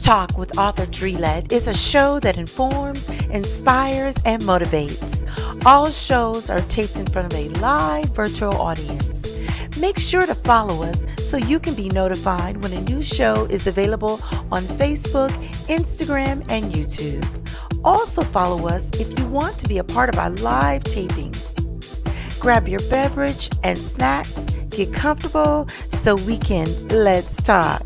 Talk with author Dre Lett is a show that informs, inspires, and motivates. All shows are taped in front of a live virtual audience. Make sure to follow us so you can be notified when a new show is available on Facebook, Instagram, and YouTube. Also follow us if you want to be a part of our live taping. Grab your beverage and snacks, get comfortable so we can let's talk.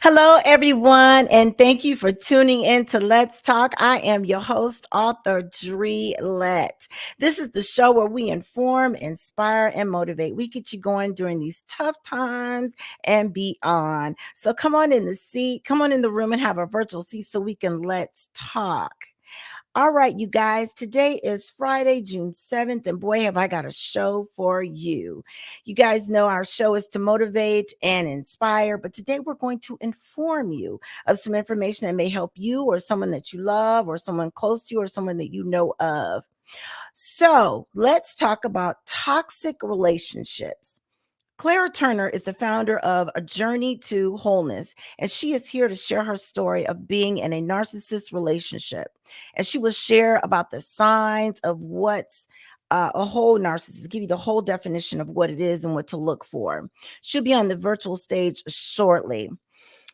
Hello, everyone, and thank you for tuning in to Let's Talk. I am your host, author Dre Lett. This is the show where we inform, inspire, and motivate. We get you going during these tough times and beyond. So come on in the seat, come on in the room and have a virtual seat so we can let's talk. All right, you guys, today is Friday, June 7th, and boy, have I got a show for you. You guys know our show is to motivate and inspire, but today we're going to inform you of some information that may help you or someone that you love or someone close to you or someone that you know of. So let's talk about toxic relationships. Clara Turner is the founder of A Journey to Wholeness, and she is here to share her story of being in a narcissist relationship. And she will share about the signs of what's a whole narcissist, give you the whole definition of what it is and what to look for. She'll be on the virtual stage shortly.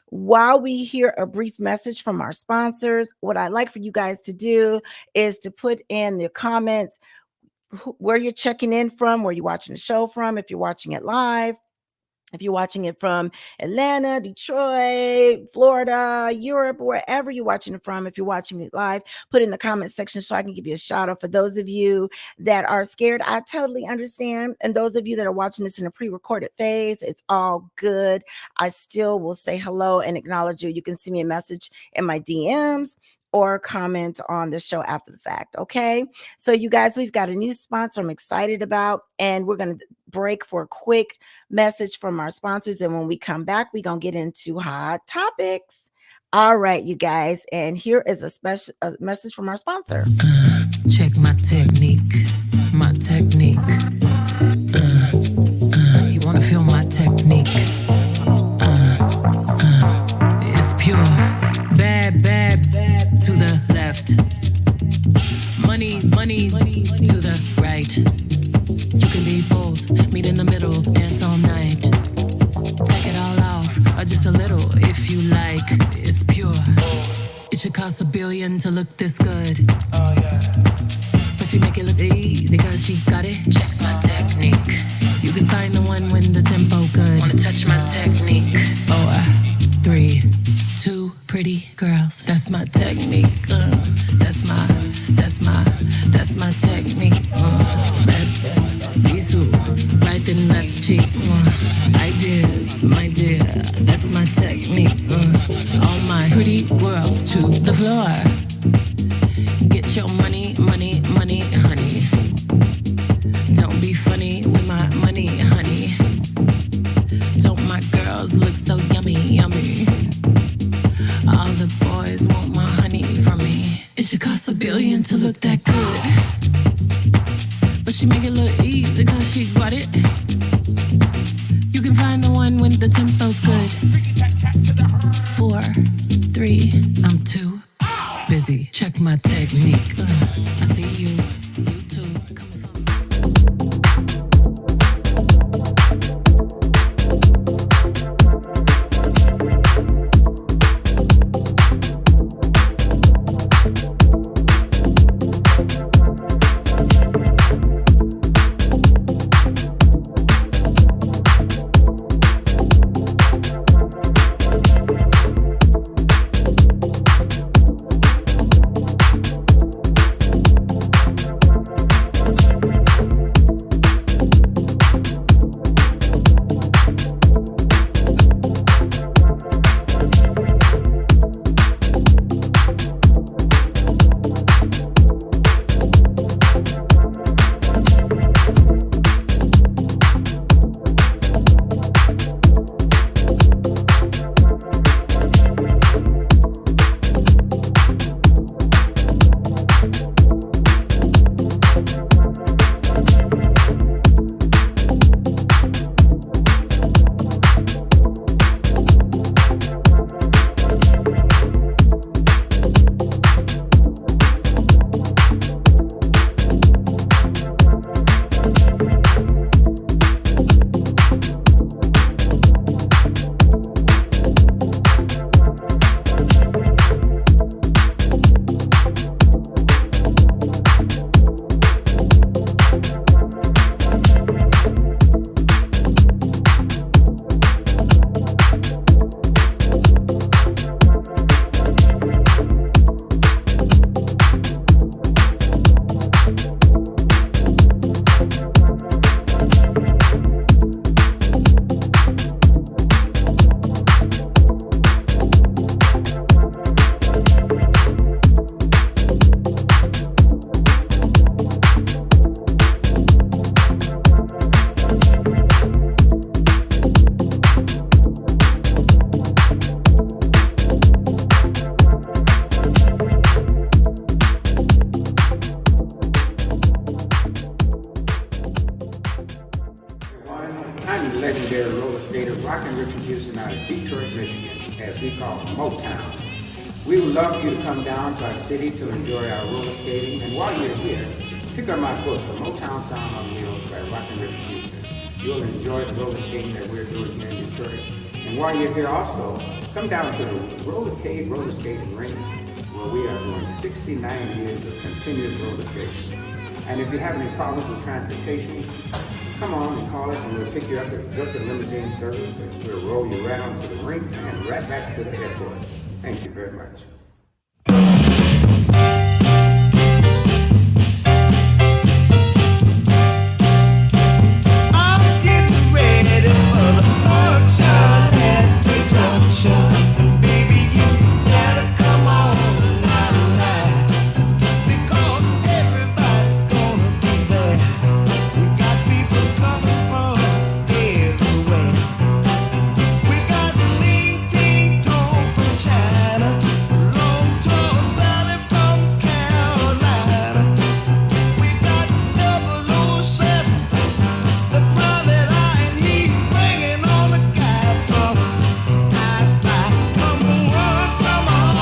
While we hear a brief message from our sponsors, what I'd like for you guys to do is to put in the comments where you're checking in from, where you're watching the show from, if you're watching it live, if you're watching it from Atlanta, Detroit, Florida, Europe, wherever you're watching it from, if you're watching it live, put in the comment section so I can give you a shout out. For those of you that are scared, I totally understand. And those of you that are watching this in a pre-recorded phase, it's all good. I still will say hello and acknowledge you. You can send me a message in my DMs or comment on the show after the fact. Okay. So you guys, we've got a new sponsor I'm excited about, and we're going to break for a quick message from our sponsors. And when we come back, we're going to get into hot topics. All right, you guys. And here is a message from our sponsor. Check my technique. My technique. You want to feel my technique? It's pure. Bad, bad, bad to the left. Money, money, money to the right. You can be both, meet in the middle, dance all night. Take it all off, or just a little if you like. It's pure. It should cost $1 billion to look this good. Oh yeah. But she make it look easy cause she got it. Check my technique. You can find the one when the tempo good. Wanna touch my technique? 4, 3, 2 pretty girls. That's my technique. That's my technique. Bisou, right and left cheek. Ideas, my dear. That's my technique. All my pretty girls to the floor. Get your money, money, money, honey. Don't be funny with my money, honey. Don't my girls look so yummy, yummy? All the boys want my honey from me. It should cost $1 billion to look that good. But she make it look easy cause she got it. You can find the one when the tempo's good. 4, 3, I'm too busy. Check my technique. I see you too. Coming from We would love for you to come down to our city to enjoy our roller skating. And while you're here, pick up my book, The Motown Sound on Wheels by Rockin' Rich Houston. You'll enjoy the roller skating that we're doing here in Detroit. And while you're here also, come down to the Roller Cave Roller Skating Rink where we are doing 69 years of continuous roller skating. And if you have any problems with transportation, come on and call us and we'll pick you up at Zurcher Limousine Service and we'll roll you right onto the rink and right back to the airport. Thank you very much. I'm getting ready for the function at the junction. And baby, you gotta come on tonight. Because everybody's gonna be there. We got people coming from everywhere. We got Ling Ting Tong from China, Long Tall Sally from Carolina. We got 007, the private eye, and he's bringing all the guys from I Spy. Come on, come on,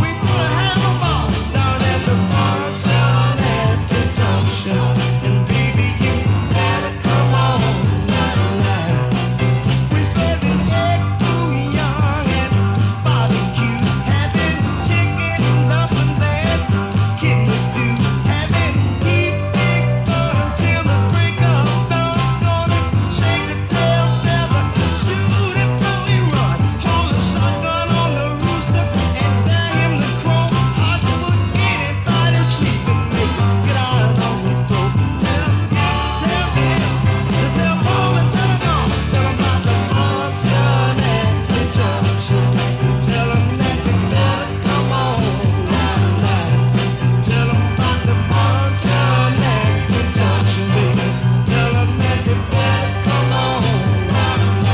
we gonna have 'em all down at the function at the junction. And baby, you gotta come on tonight. We serving egg foo young and barbecue, having chicken dumpling and kidney stew, having beef big fun till the break of dawn. Gonna shake the tail feather, shoot it till we run, hold a shotgun on the rooster and dare him to crow. Hard to put anybody sleeping, make get out on the floor. Tell Paul and tell him on, tell him about the function at the junction. Tell him that they gotta come on tonight. Tell him about the function at the junction, baby. Tell him that they gotta come on tonight.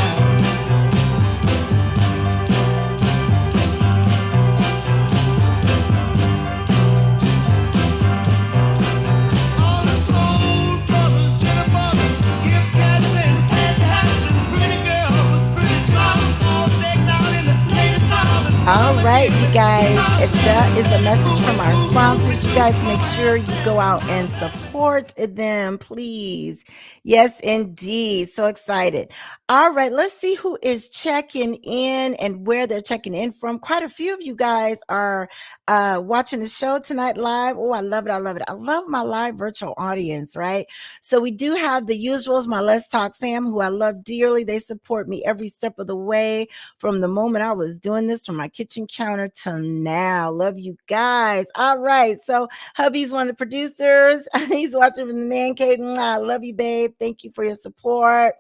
All the soul brothers, Jenny brothers, gift cats and fast hats and pretty girls with pretty smiles, all decked out in the latest style and All full of right, you glitter. guys, if Just that is a message from our sponsors, you guys make sure you go out and support them, please. Yes, indeed. So excited. All right, let's see who is checking in and where they're checking in from. Quite a few of you guys are watching the show tonight live. Oh, I love it. I love it. I love my live virtual audience, right? So we do have the usuals, my Let's Talk fam, who I love dearly. They support me every step of the way from the moment I was doing this from my kitchen counter till now. Love you guys. All right. So hubby's one of the producers. He's watching from the man cave. I love you, babe. Thank you for your support.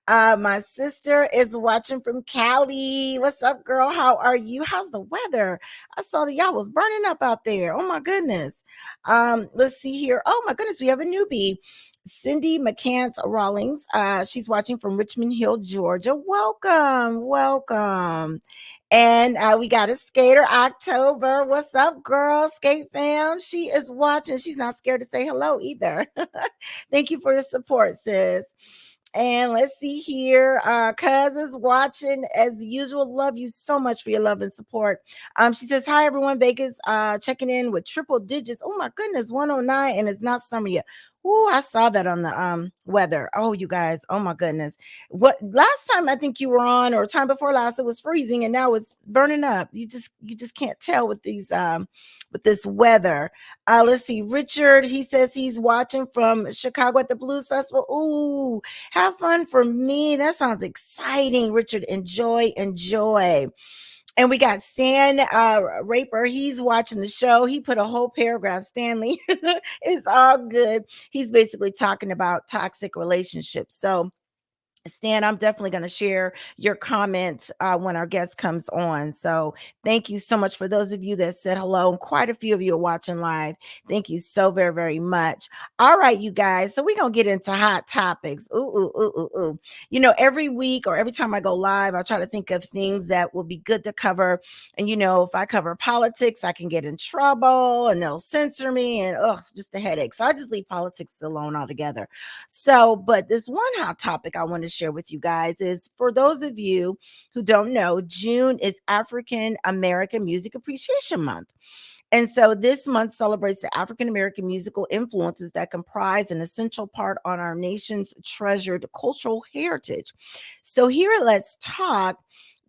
My sister is watching from Cali. What's up, girl? How are you? How's the weather? I saw that y'all was burning up out there. Oh my goodness. Let's see here. Oh my goodness, we have a newbie. Cindy McCants Rawlings. She's watching from Richmond Hill, Georgia. Welcome, welcome. And we got a skater, October. What's up, girl? Skate fam. She is watching. She's not scared to say hello either. Thank you for your support, sis. And let's see here. Cuz is watching as usual. Love you so much for your love and support. She says, hi everyone. Vegas checking in with triple digits. Oh my goodness, 109, and it's not summer yet. Ooh, I saw that on the weather. Oh, you guys. Oh my goodness. What last time I think you were on, or time before last, it was freezing and now it's burning up. You just can't tell with this weather. Let's see. Richard, he says he's watching from Chicago at the Blues Festival. Ooh, have fun for me. That sounds exciting. Richard, enjoy, enjoy. And we got Stan Raper. He's watching the show. He put a whole paragraph. Stanley, it's all good. He's basically talking about toxic relationships. So Stan, I'm definitely going to share your comments when our guest comes on. So thank you so much for those of you that said hello. And quite a few of you are watching live. Thank you so very, very much. All right, you guys. So we're going to get into hot topics. Ooh, ooh, ooh, ooh, ooh. You know, every week or every time I go live, I try to think of things that will be good to cover. And, you know, if I cover politics, I can get in trouble and they'll censor me and, just a headache. So I just leave politics alone altogether. So, but this one hot topic I want to share with you guys is for those of you who don't know, June is African American Music Appreciation Month. And so this month celebrates the African American musical influences that comprise an essential part on our nation's treasured cultural heritage. So here at Let's Talk,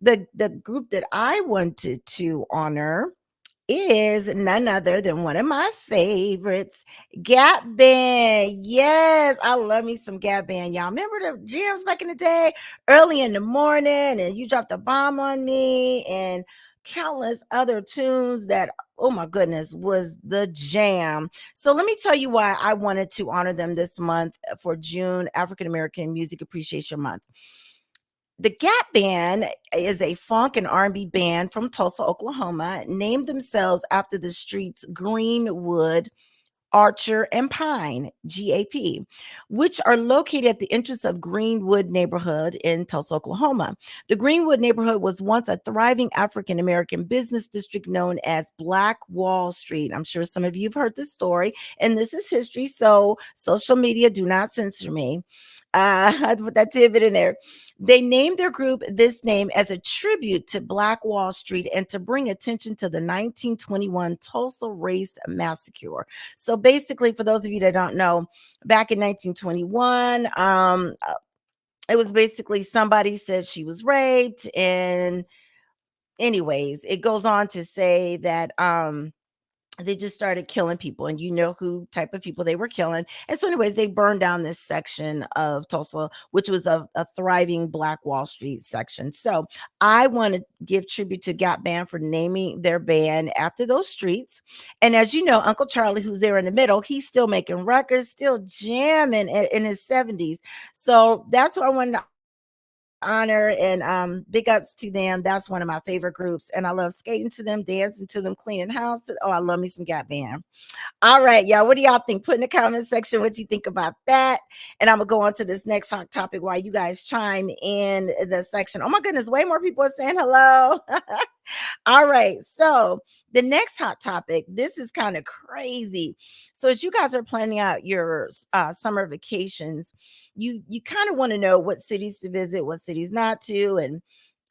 the group that I wanted to honor is none other than one of my favorites, Gap Band. Yes, I love me some Gap Band. Y'all remember the jams back in the day, early in the morning, and you dropped a bomb on me, and countless other tunes that, oh my goodness, was the jam. So let me tell you why I wanted to honor them this month for June, African American Music Appreciation Month. The Gap Band is a funk and R&B band from Tulsa, Oklahoma, named themselves after the streets Greenwood, Archer, and Pine, GAP, which are located at the entrance of Greenwood neighborhood in Tulsa, Oklahoma. The Greenwood neighborhood was once a thriving African American business district known as Black Wall Street. I'm sure some of you have heard this story, and this is history, so social media, do not censor me. I put that tidbit in there. They named their group this name as a tribute to Black Wall Street and to bring attention to the 1921 Tulsa Race Massacre. So basically, for those of you that don't know, back in 1921, it was basically somebody said she was raped. And anyways, it goes on to say that they just started killing people, and you know who type of people they were killing. And so anyways, they burned down this section of Tulsa, which was a thriving Black Wall Street section. So I want to give tribute to Gap Band for naming their band after those streets. And as you know, Uncle Charlie, who's there in the middle, he's still making records, still jamming in his 70s. So that's what I wanted to honor, and big ups to them. That's one of my favorite groups, and I love skating to them, dancing to them, cleaning house. Oh, I love me some Gap Band. All right, y'all, what do y'all think? Put in the comment section what you think about that, and I'm gonna go on to this next hot topic while you guys chime in the section. Oh my goodness, way more people are saying hello. All right. So the next hot topic, this is kind of crazy. So as you guys are planning out your summer vacations, you kind of want to know what cities to visit, what cities not to, and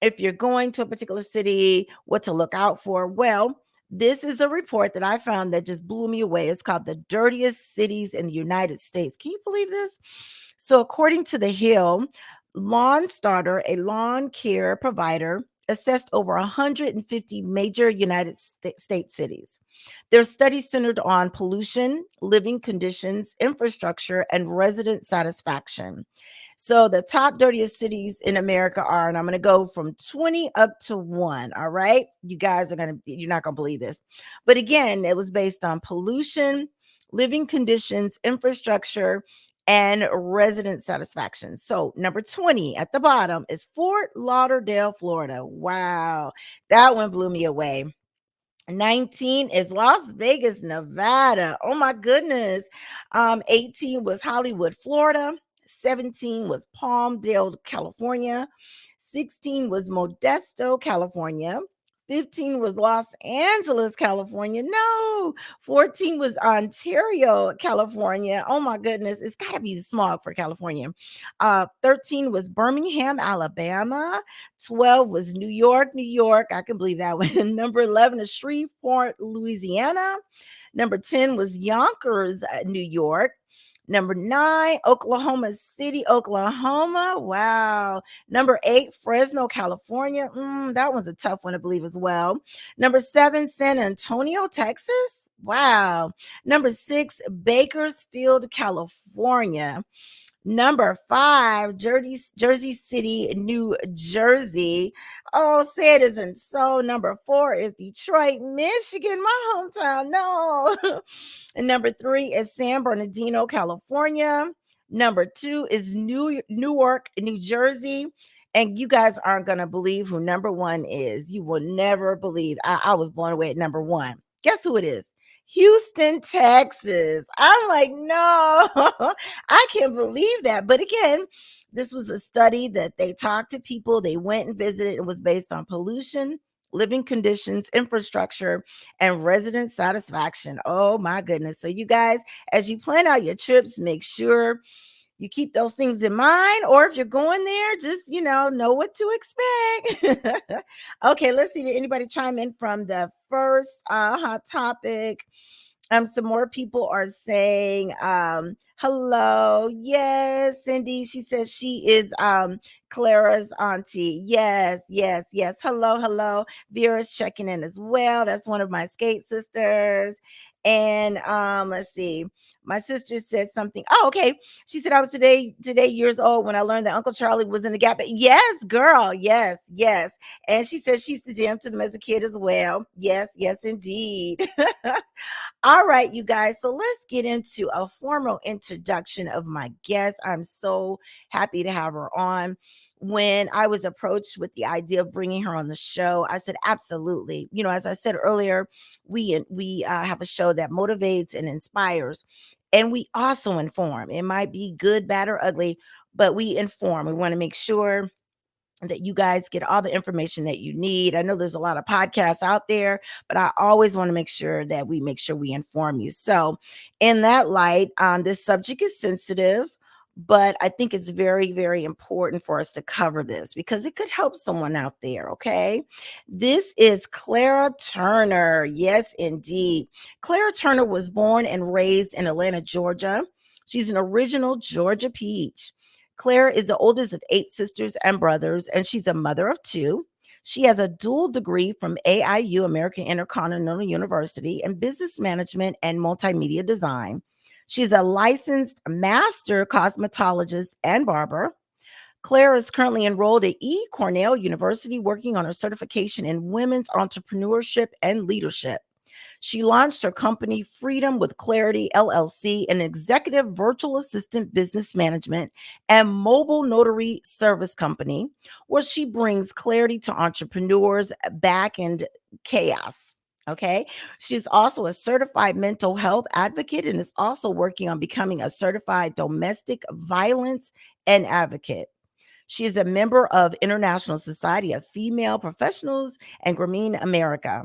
if you're going to a particular city, what to look out for. Well, this is a report that I found that just blew me away. It's called The Dirtiest Cities in the United States. Can you believe this? So, according to The Hill, Lawn Starter, a lawn care provider, assessed over 150 major United States cities. Their study centered on pollution, living conditions, infrastructure, and resident satisfaction. So the top dirtiest cities in America are, and I'm going to go from 20 up to 1. All right. You guys are you're not going to believe this. But again, it was based on pollution, living conditions, infrastructure, and resident satisfaction. So number 20 at the bottom is Fort Lauderdale, Florida. Wow. That one blew me away. 19 is Las Vegas, Nevada. Oh my goodness. 18 was Hollywood, Florida. 17 was Palmdale, California. 16 was Modesto, California. 15 was Los Angeles, California. No. 14 was Ontario, California. Oh my goodness. It's got to be smog for California. 13 was Birmingham, Alabama. 12 was New York, New York. I can believe that one. Number 11 is Shreveport, Louisiana. Number 10 was Yonkers, New York. Number 9, Oklahoma City, Oklahoma. Wow. Number 8, Fresno, California. That one's a tough one to believe as well. Number 7, San Antonio, Texas. Wow. Number 6, Bakersfield, California. Number 5, Jersey City, New Jersey. Oh, say it isn't so. Number 4 is Detroit, Michigan, my hometown. No. And number 3 is San Bernardino, California. Number 2 is Newark, New Jersey. And you guys aren't going to believe who number 1 is. You will never believe. I was blown away at number 1. Guess who it is? Houston, Texas. I'm like, no, I can't believe that. But again, this was a study that they talked to people, they went and visited. It was based on pollution, living conditions, infrastructure, and resident satisfaction. Oh my goodness. So, you guys, as you plan out your trips, make sure you keep those things in mind, or if you're going there, just know what to expect. Okay, let's see. Did anybody chime in from the first hot topic? Some more people are saying hello. Yes, Cindy. She says she is Clara's auntie. Yes, yes, yes. Hello, hello. Vera's checking in as well. That's one of my skate sisters. And let's see. My sister said something. Oh, okay. She said I was today years old when I learned that Uncle Charlie was in the Gap. Yes, girl. Yes, yes. And she said she used to jam to them as a kid as well. Yes, yes, indeed. All right, you guys. So let's get into a formal introduction of my guest. I'm so happy to have her on. When I was approached with the idea of bringing her on the show, I said absolutely. As I said earlier, we have a show that motivates and inspires, and we also inform. It might be good, bad, or ugly, but we inform. We want to make sure that you guys get all the information that you need. I know there's a lot of podcasts out there, but I always want to make sure we inform you. So, in that light, this subject is sensitive, but I think it's very, very important for us to cover this because it could help someone out there. Okay. This is Clara Turner. Yes, indeed. Clara Turner was born and raised in Atlanta, Georgia. She's an original Georgia peach. Claire is the oldest of 8 sisters and brothers, and she's a mother of 2. She has a dual degree from AIU, American Intercontinental University, in business management and multimedia design. She's a licensed master cosmetologist and barber. Claire is currently enrolled at Cornell University, working on her certification in women's entrepreneurship and leadership. She launched her company Freedom with Clarity LLC, an executive virtual assistant business management and mobile notary service company, where she brings clarity to entrepreneurs back in chaos. Okay. She's also a certified mental health advocate and is also working on becoming a certified domestic violence and advocate. She is a member of International Society of Female Professionals and Grameen America.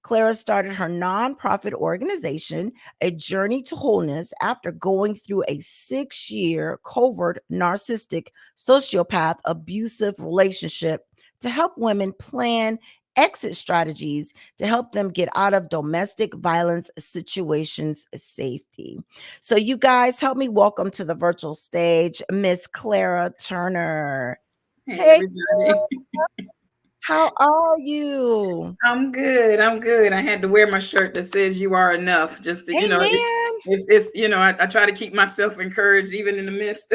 Clara started her nonprofit organization, A Journey to Wholeness, after going through a 6-year covert narcissistic sociopath abusive relationship to help women plan exit strategies to help them get out of domestic violence situations safety. So, you guys, help me welcome to the virtual stage Miss Clara Turner. Hey, Hey, everybody. how are you? I'm good. I'm good. I had to wear my shirt that says "You are enough." Just to, Amen. I try to keep myself encouraged even in the midst.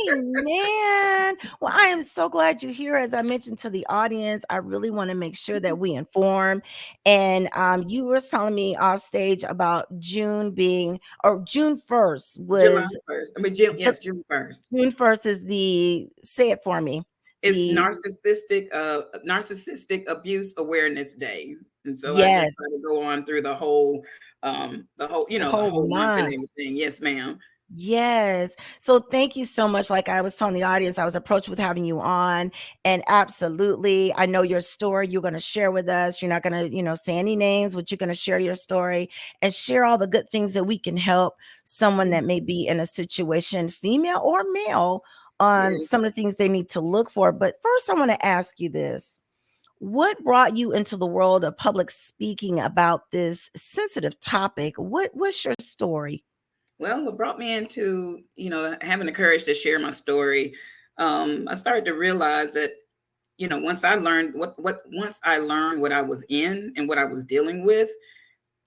Amen. Well, I am so glad you're here. As I mentioned to the audience, I really want to make sure that we inform. And you were telling me off stage about June being, or June 1st July was, 1st. I mean, June, Ju- yes, June 1st. June 1st is say it for me. It's The, narcissistic abuse awareness day, and so I just yes, try to go on through the the whole whole month and month. everything. Yes, ma'am. Yes. So thank you so much. Like I was telling the audience, I was approached with having you on. And absolutely, I know your story you're going to share with us. You're not going to, say any names, but you're going to share your story and share all the good things that we can help someone that may be in a situation, female or male, on Yes. some of the things they need to look for. But first, I want to ask you this. What brought you into the world of public speaking about this sensitive topic? What's your story? Well, what brought me into, having the courage to share my story, I started to realize that, once I learned once I learned what I was in and what I was dealing with,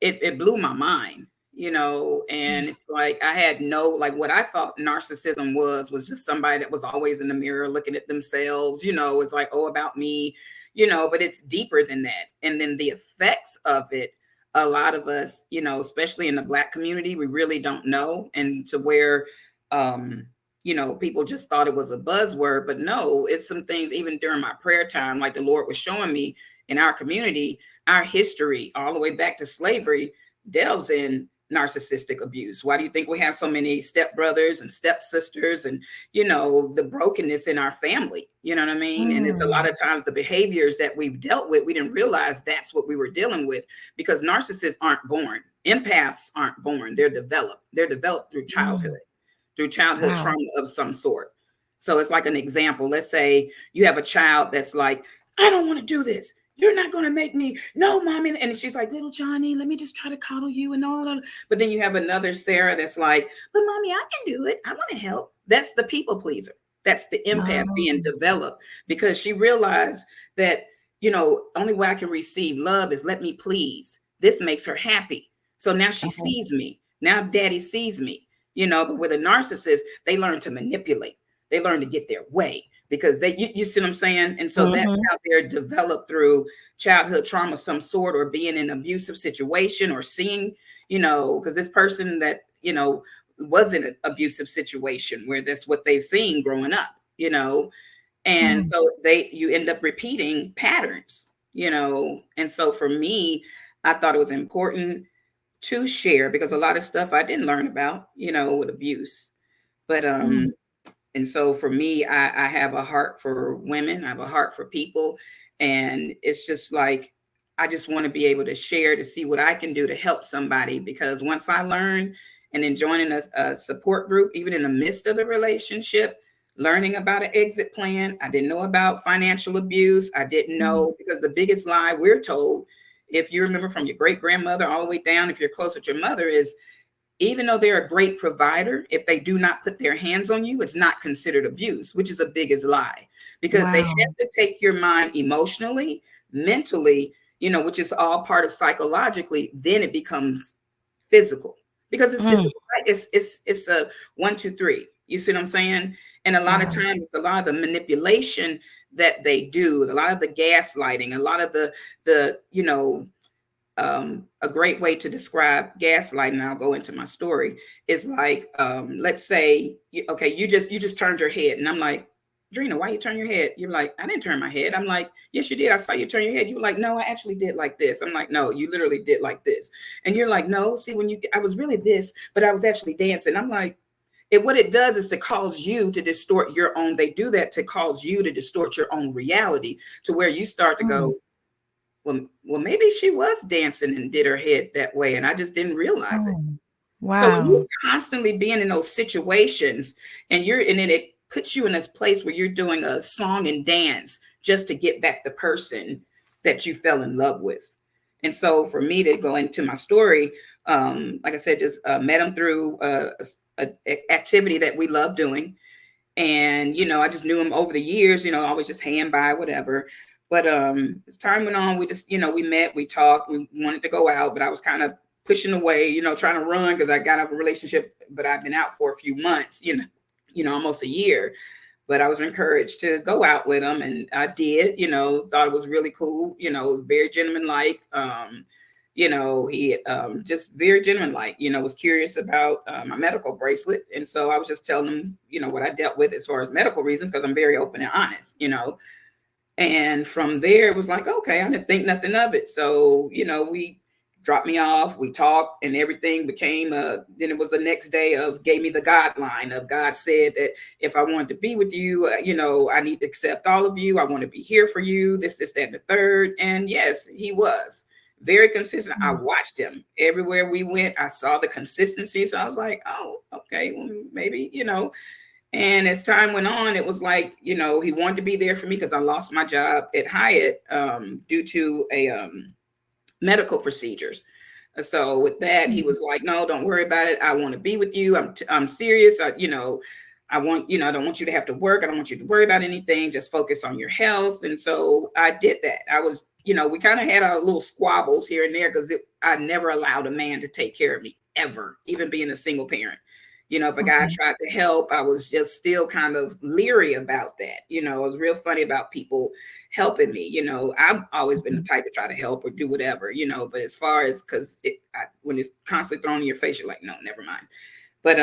it blew my mind, and it's like I had like what I thought narcissism was just somebody that was always in the mirror looking at themselves, it's like, oh, about me, but it's deeper than that. And then the effects of it, a lot of us, especially in the Black community, we really don't know. And to where, people just thought it was a buzzword, but no, it's some things even during my prayer time, like the Lord was showing me in our community, our history all the way back to slavery delves in narcissistic abuse. Why do you think we have so many stepbrothers and stepsisters and, the brokenness in our family? You know what I mean? And it's a lot Mm, of times the behaviors that we've dealt with, we didn't realize that's what we were dealing with, because narcissists aren't born. Empaths aren't born. They're developed. They're developed through childhood. mm. through childhood Wow. trauma of some sort. So it's like an example. Let's say you have a child that's like, I don't want to do this. You're not going to make me. No, mommy. And she's like, little Johnny, let me just try to coddle you and all that. But then you have another Sarah that's like, but mommy, I can do it. I want to help. That's the people pleaser. That's the empath Oh, being developed because she realized that, only way I can receive love is let me please. This makes her happy. So now she okay. sees me. Now daddy sees me, but with a narcissist, they learn to manipulate. They learn to get their way because you see what I'm saying? And so that's Mhm. how they're developed through childhood trauma of some sort or being in an abusive situation or seeing, because this person that, was in an abusive situation where that's what they've seen growing up, and Mm. so you end up repeating patterns, and so for me, I thought it was important to share because a lot of stuff I didn't learn about, with abuse. But Mm. and so for me, I have a heart for women. I have a heart for people. And it's just like, I just want to be able to share to see what I can do to help somebody. Because once I learned and then joining a support group, even in the midst of the relationship, learning about an exit plan, I didn't know about financial abuse. I didn't Mm. know because the biggest lie we're told, if you remember from your great grandmother all the way down, if you're close with your mother, is even though they're a great provider, if they do not put their hands on you, it's not considered abuse, which is the biggest lie because they Wow. have to take your mind emotionally, mentally, which is all part of psychologically, then it becomes physical because Mm. it's a 1, 2, 3. You see what I'm saying? And a lot of Wow. times, it's a lot of the manipulation that they do, a lot of the gaslighting, a lot of the a great way to describe gaslighting, and I'll go into my story, is like, let's say, okay, you just turned your head, and I'm like, Drina, why you turn your head? You're like, I didn't turn my head. I'm like, yes, you did. I saw you turn your head. You were like, no, I actually did like this. I'm like, no, you literally did like this. And you're like, no, see, I was really this, but I was actually dancing. I'm like, what it does is to cause you to distort your own. They do that to cause you to distort your own reality to where you start to Mm. go, well, maybe she was dancing and did her head that way, and I just didn't realize it. Oh, So when you're wow. constantly being in those situations, and then it puts you in this place where you're doing a song and dance just to get back the person that you fell in love with. And so for me to go into my story, like I said, just met him through activity that we love doing. And I just knew him over the years, always just hand by whatever. But as time went on, we just, we met, we talked, we wanted to go out, but I was kind of pushing away, trying to run because I got out of a relationship, but I've been out for a few months, almost a year. But I was encouraged to go out with him, and I did, thought it was really cool, it was very gentleman like. He just very genuine, like, was curious about my medical bracelet. And so I was just telling him, what I dealt with as far as medical reasons, because I'm very open and honest, And from there, it was like, okay, I didn't think nothing of it. So, we dropped me off, we talked, and everything became, then it was the next day of gave me the guideline of God said that if I wanted to be with you, I need to accept all of you. I want to be here for you, this, that, and the third. And yes, he was very consistent. I Mm. watched him everywhere we went. I saw the consistency. So I was like, oh, okay, well, maybe, and as time went on, it was like, he wanted to be there for me because I lost my job at Hyatt due to a medical procedures. So with that, he Mm. was like, no, don't worry about it. I want to be with you. I'm serious. I want, I don't want you to have to work. I don't want you to worry about anything. Just focus on your health. And so I did that. I was, we kind of had our little squabbles here and there because I never allowed a man to take care of me ever, even being a single parent. If a guy Okay. tried to help, I was just still kind of leery about that. It was real funny about people helping me. I've always been the Mhm. type to try to help or do whatever, but as far as, because when it's constantly thrown in your face, you're like, no, never mind. But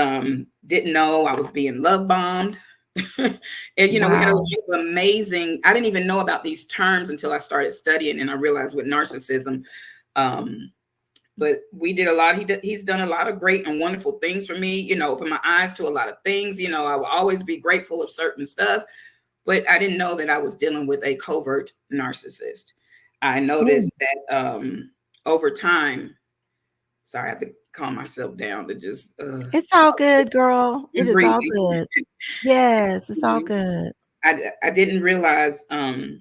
didn't know I was being love bombed. And we had a lot Wow. of amazing, I didn't even know about these terms until I started studying, and I realized with narcissism, um, but we did a lot. He's done a lot of great and wonderful things for me, opened my eyes to a lot of things. I will always be grateful of certain stuff, but I didn't know that I was dealing with a covert narcissist. I Mm. noticed that over time, sorry, I have to calm myself down to just It's all good, girl. It and is all breathing. good. Yes, it's all good. I didn't realize that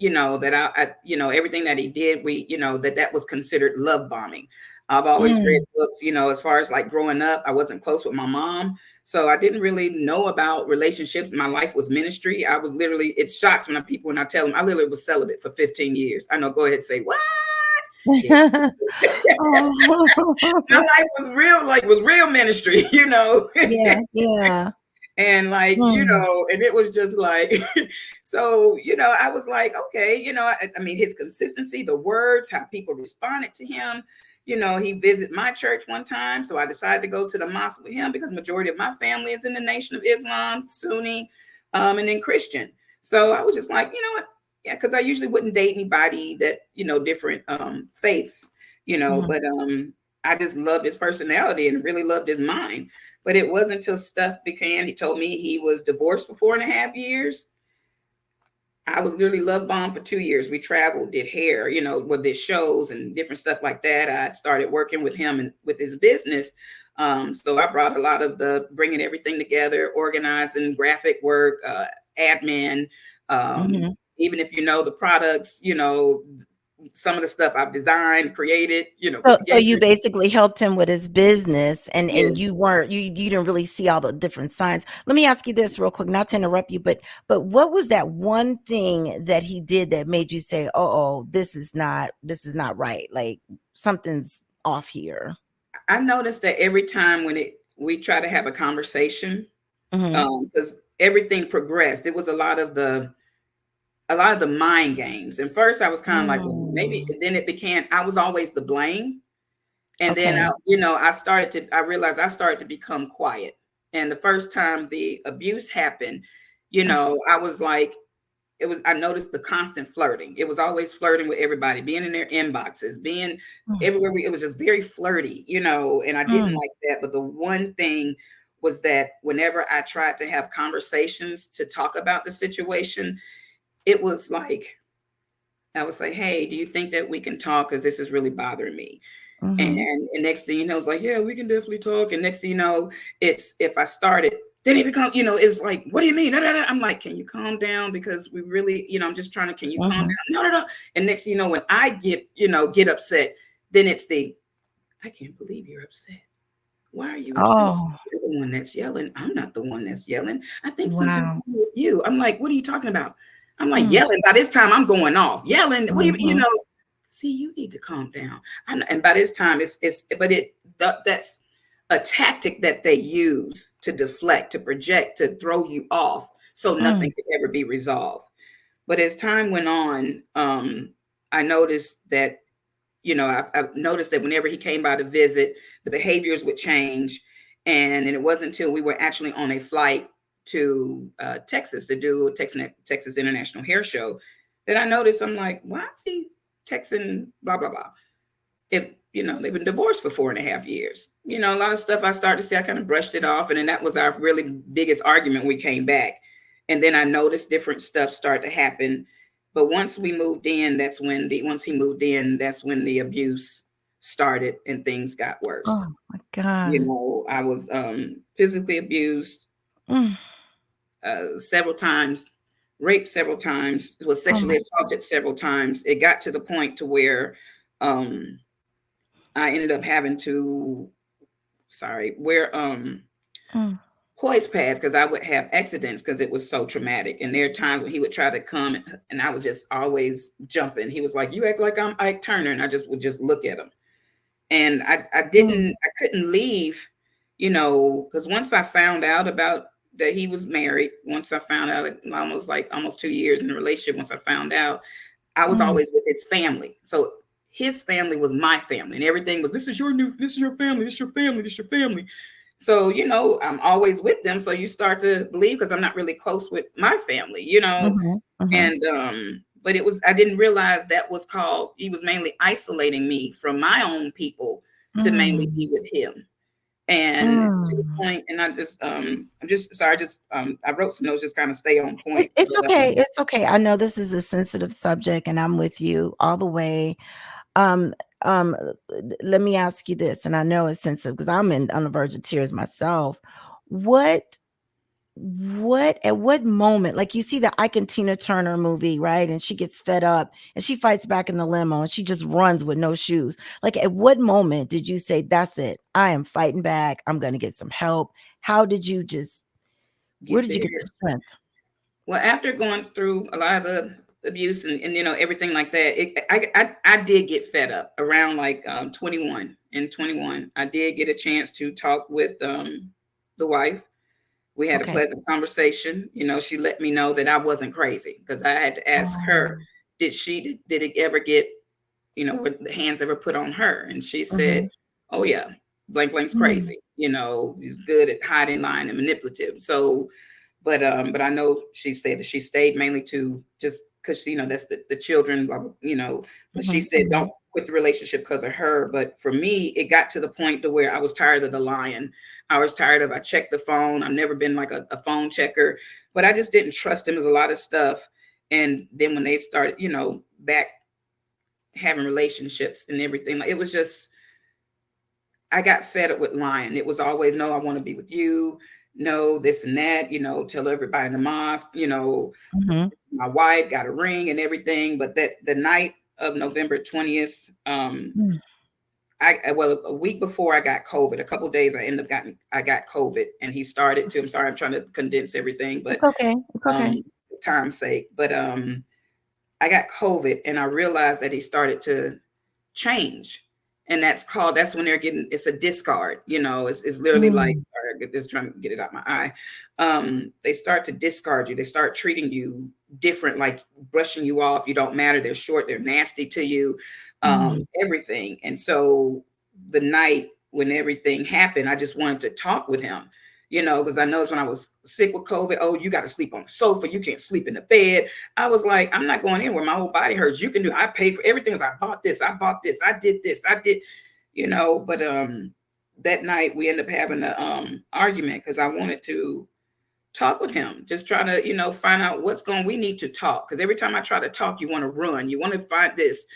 everything that he did, that was considered love bombing. I've always read Mm. books, as far as like growing up, I wasn't close with my mom. So I didn't really know about relationships. My life was ministry. I was literally, it shocks when I tell them I literally was celibate for 15 years. I know, go ahead and say, what? Yeah. My Oh. life was real ministry, Yeah, yeah. and like Mm, and it was just like so I was like, okay, I mean, his consistency, the words, how people responded to him. He visited my church one time, so I decided to go to the mosque with him because majority of my family is in the Nation of Islam, Sunni, and then Christian. So I was just like, you know what, yeah, because I usually wouldn't date anybody that different faiths, mhm, but I just loved his personality and really loved his mind. But it wasn't until stuff became, he told me he was divorced for 4.5 years. I was literally love bombed for 2 years. We traveled, did hair, did shows and different stuff like that. I started working with him and with his business. So I brought a lot of the bringing everything together, organizing, graphic work, admin, um, mhm. even if the products, some of the stuff I've designed, created, put So together. you basically helped him with his business, and Yeah. you weren't you didn't really see all the different signs. Let me ask you this real quick, not to interrupt you, but what was that one thing that he did that made you say, "Oh, this is not right. Like something's off here." I noticed that every time when we try to have a conversation, Mhm. because everything progressed. It was a lot of the mind games. And first I was kind of like, well, maybe, Mm. then it became, I was always the blame. And then Okay. I realized I started to become quiet. And the first time the abuse happened, I was like, I noticed the constant flirting. It was always flirting with everybody, being in their inboxes, being Mm, everywhere. It was just very flirty, and I didn't mm, like that. But the one thing was that whenever I tried to have conversations to talk about the situation, it was like, I would say, hey, do you think that we can talk? Because this is really bothering me. mhm, And next thing you know, it's like, yeah, we can definitely talk. And next thing you know, it's if I started, then it becomes, it's like, what do you mean? Da, da, da. I'm like, can you calm down? Because we really, I'm just trying to, can you calm down? mhm. No, no, no. And next thing you know, when I get upset, then it's I can't believe you're upset. Why are you upset? Oh, You're the one that's yelling. I'm not the one that's yelling. I think something's wow. wrong with you. I'm like, what are you talking about? I'm like Mm, yelling. By this time, I'm going off. Yelling. What do mhm, see, you need to calm down. And by this time, but that's a tactic that they use to deflect, to project, to throw you off so nothing mm, could ever be resolved. But as time went on, I noticed that I've noticed that whenever he came by to visit, the behaviors would change. And it wasn't until we were actually on a flight to Texas to do a Texas International Hair Show that I noticed. I'm like, why is he texting blah, blah, blah? If, they've been divorced for 4.5 years. A lot of stuff I started to see, I kind of brushed it off. And then that was our really biggest argument when we came back. And then I noticed different stuff start to happen. But once we moved in, once he moved in, that's when the abuse started and things got worse. oh my god. I was physically abused Mm, several times, raped several times, was oh my sexually assaulted several times. It got to the point to where um, I ended up having to, wear mm, poise pads because I would have accidents because it was so traumatic. And there are times when he would try to come and I was just always jumping. He was like, "You act like I'm Ike Turner," and I just would just look at him. And mm, I couldn't leave, because once I found out about that he was married, once I found out, almost 2 years in a relationship, once I found out, I was mm, always with his family. So his family was my family, and everything was, this is your family, this is your family, this is your family. So, I'm always with them. So you start to believe, because I'm not really close with my family, mhm, mhm, and but I didn't realize that was called, he was mainly isolating me from my own people to mainly mm, be with him. And to the mm. point, and I'm just sorry, I wrote some notes, just kind of stay on It's point. it's But okay, it's okay. I know this is a sensitive subject, and I'm with you all the way. Um, um let me ask you this, and I know it's sensitive because I'm on the verge of tears myself. What at what moment, like, you see the Ike and Tina Turner movie, right? And she gets fed up and she fights back in the limo and she just runs with no shoes. Like, at what moment did you say, that's it? I am fighting back. I'm going to get some help. How did you just, where Get did you get the there. strength? Well, after going through a lot of the abuse and everything like that, I did get fed up around like 21. In 21, I did get a chance to talk with the wife. We had a Okay. pleasant conversation. She let me know that I wasn't crazy, because I had to ask her, Oh. did it ever get, were the hands ever put on her? And she said, Mhm. oh yeah, blank blank's Mm. crazy. He's good at hiding, lying, and manipulative. So but I know she said that she stayed mainly to just because that's the children, blah, blah, but she Mhm. said don't Mhm. quit the relationship because of her. But for me, it got to the point to where I was tired of the lying. I was tired of, I checked the phone. I've never been like a phone checker, but I just didn't trust him as a lot of stuff. And then when they started, back having relationships and everything, like, it was just, I got fed up with lying. It was always, no, I want to be with you. No, this and that, tell everybody in the mosque, Mhm. my wife got a ring and everything. But that the night of November 20th, Mm. well, a week before I got COVID, a couple of days I got COVID, and he started to, I'm sorry, I'm trying to condense everything, but It's okay. It's okay. um time's sake. But I got COVID, and I realized that he started to change. And that's when they're getting, it's a discard, it's literally like, Mm. sorry, I get this, trying to get it out my eye. They start to discard you. They start treating you different, like brushing you off. You don't matter. They're short, they're nasty to you, Mm. everything. And so the night when everything happened, I just wanted to talk with him, because I noticed when I was sick with COVID, oh, you got to sleep on the sofa, you can't sleep in the bed. I was like, I'm not going anywhere. My whole body hurts. You can do. I paid for everything. I bought this. I bought this. I did this. I did, But that night we ended up having an argument because I wanted to talk with him, just trying to find out what's going. We need to talk, because every time I try to talk, you want to run. You want to find this,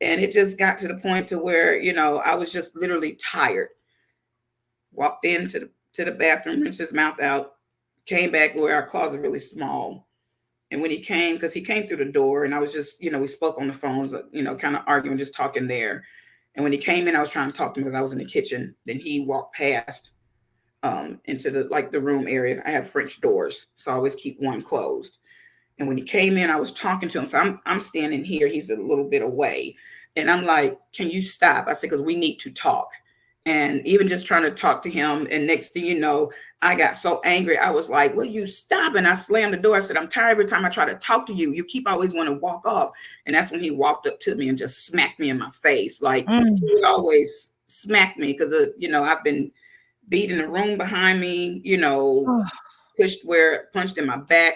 and it just got to the point to where I was just literally tired. Walked into the bathroom, rinsed his mouth out, came back where our closet really small. And when he came, because he came through the door, and I was just, we spoke on the phones, kind of arguing, just talking there. And when he came in, I was trying to talk to him because I was in the kitchen. Then he walked past into the room area. I have French doors, so I always keep one closed. And when he came in, I was talking to him. So I'm standing here. He's a little bit away. And I'm like, can you stop? I said, because we need to talk. And even just trying to talk to him. And next thing you know, I got so angry. I was like, will you stop? And I slammed the door. I said, I'm tired every time I try to talk to you. You keep always want to walk off. And that's when he walked up to me and just smacked me in my face. Like, he Mm. would always smack me because, I've been beat in the room behind me, Oh. punched in my back.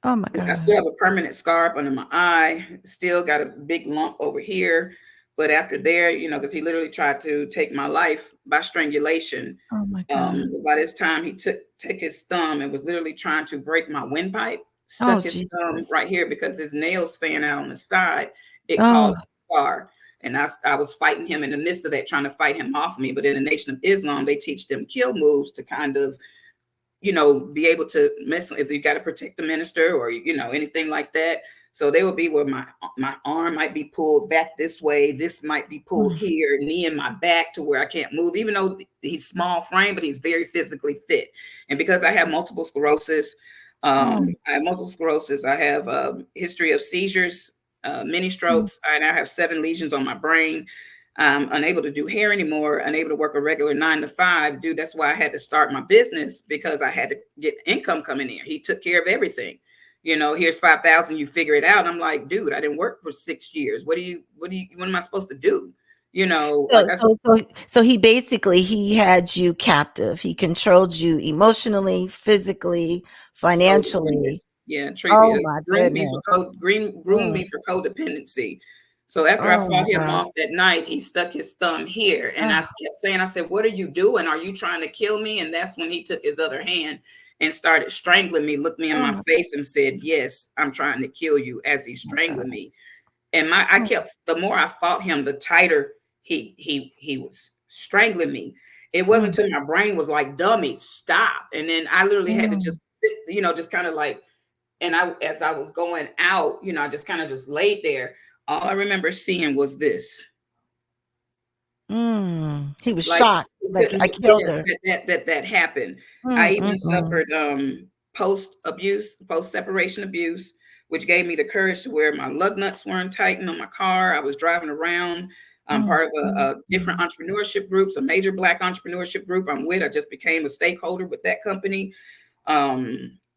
Oh my I still God. have a permanent scar up under my eye, still got a big lump over here. But after there, because he literally tried to take my life by strangulation. Oh my God. By this time, he took his thumb and was literally trying to break my windpipe, Oh stuck his thumb Jesus. right here because his nails fan out on the side. It Oh. caused a scar. And I was fighting him in the midst of that, trying to fight him off me. But in the Nation of Islam, they teach them kill moves to kind of be able to mess if you got to protect the minister or anything like that. So they will be where my arm might be pulled back this way, this might be pulled Mm. here, knee in my back to where I can't move, even though he's small frame, but he's very physically fit. And because I have multiple sclerosis, Mm. I have a history of seizures, mini Mm. strokes, and I have 7 lesions on my brain. I'm unable to do hair anymore, unable to work a regular 9 to 5. Dude, that's why I had to start my business, because I had to get income coming in. He took care of everything. Here's 5,000, you figure it out. I'm like, dude, I didn't work for 6 years. What am I supposed to do? So Like I said, so he basically, he had you captive. He controlled you emotionally, physically, codependent. financially. Yeah, Oh my groomed me for goodness. groomed Mm. me for codependency. So after I Oh my fought him gosh. off that night, he stuck his thumb here, and I Ah. kept saying, I said, "What are you doing? Are you trying to kill me?" And that's when he took his other hand and started strangling me, looked me in Oh my my, face, and said, "Yes, I'm trying to kill you," as he's my God. strangling me. And I kept, the more I fought him, the tighter he was strangling me. It wasn't Mm, until my brain was like, dummy, stop. And then I literally had to mm, just sit, just kind of like, and as I was going out, I just kind of just laid there. All I remember seeing was this. mm. He was Like, shocked, it like, couldn't "I be, killed yes, her." that happened. I Mm, mm, even mm. suffered post separation abuse, which gave me the courage to where my lug nuts weren't tightened on my car. I was driving around. I'm Mm, part of mm, a different mm. entrepreneurship groups, a major Black entrepreneurship group I'm with. I just became a stakeholder with that company.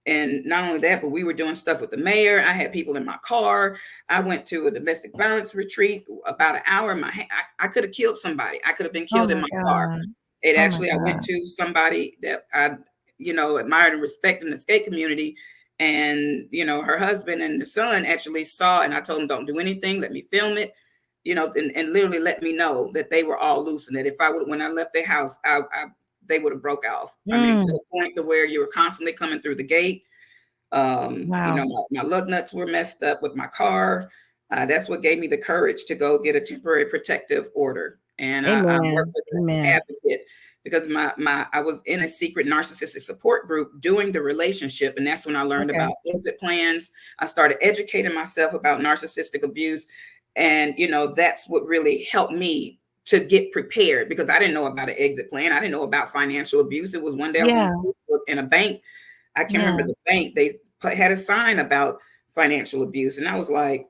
And not only that, but we were doing stuff with the mayor. I had people in my car. I went to a domestic violence retreat about an hour in my hand. I could have killed somebody. I could have been Oh killed in my my car. god. It Oh my actually, I went god. to somebody that I, admired and respect in the skate community. And, her husband and the son actually saw, and I told them, don't do anything. Let me film it, and literally let me know that they were all loose. And that if I would, when I left their house, they would have broke off. I mean, to Mm, the point to where you were constantly coming through the gate. wow. My lug nuts were messed up with my car. That's what gave me the courage to go get a temporary protective order. And I worked Amen. with an Amen. advocate because I was in a secret narcissistic support group doing the relationship. And that's when I learned Okay. about exit plans. I started educating myself about narcissistic abuse. And, that's what really helped me to get prepared because I didn't know about an exit plan. I didn't know about financial abuse. It was one day I was on Yeah, Facebook in a bank. I can yeah. remember the bank, they had a sign about financial abuse. And I was like,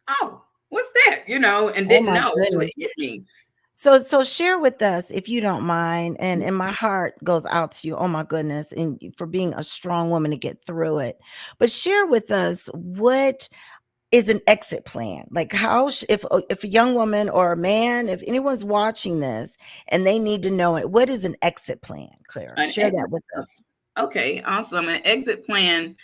oh, what's that? And Oh didn't my know until goodness. it hit me. So share with us, if you don't mind, and my heart goes out to you, oh my goodness, and for being a strong woman to get through it. But share with us, what is an exit plan? Like, how if a young woman or a man, if anyone's watching this and they need to know it, what is an exit plan, Clara? An Share exit. that with us. Okay, awesome. An exit plan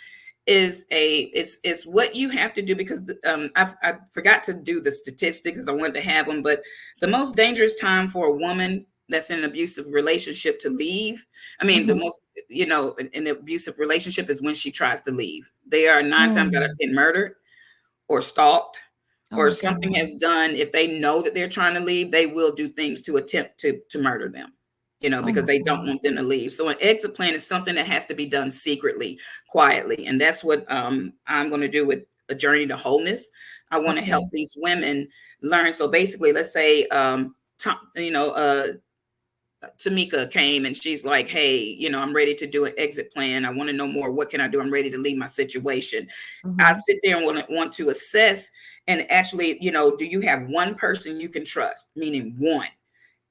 is it's what you have to do because I forgot to do the statistics as I wanted to have them, but the most dangerous time for a woman that's in an abusive relationship to leave, I mean, the Mhm. most, in an abusive relationship is when she tries to leave. They are 9 times out of Mm. 10 murdered or stalked Oh or my God. something has done. If they know that they're trying to leave, they will do things to attempt to murder them, Oh my because they don't God. want them to leave. So an exit plan is something that has to be done secretly, quietly. And that's what I'm going to do with a journey to wholeness. I want to help Okay. these women learn. So basically, let's say, Tamika came and she's like, hey, I'm ready to do an exit plan. I want to know more. What can I do? I'm ready to leave my situation. I Mhm. sit there and want to assess and actually, do you have one person you can trust? Meaning one.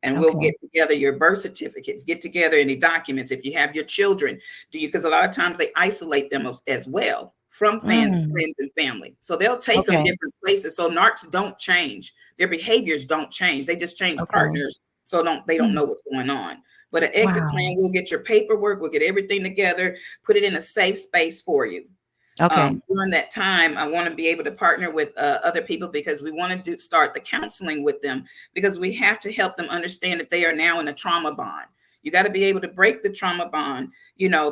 And we'll Okay. get together your birth certificates, get together any documents. If you have your children, do you? Because a lot of times they isolate them as well from Mm. friends and family. So they'll take them Okay. different places. So narcs don't change. Their behaviors don't change. They just change Okay. partners. So they don't Mm. know what's going on. But an exit Wow. plan, we'll get your paperwork, we'll get everything together, put it in a safe space for you. Okay. During that time, I want to be able to partner with other people because we want to start the counseling with them because we have to help them understand that they are now in a trauma bond. You got to be able to break the trauma bond,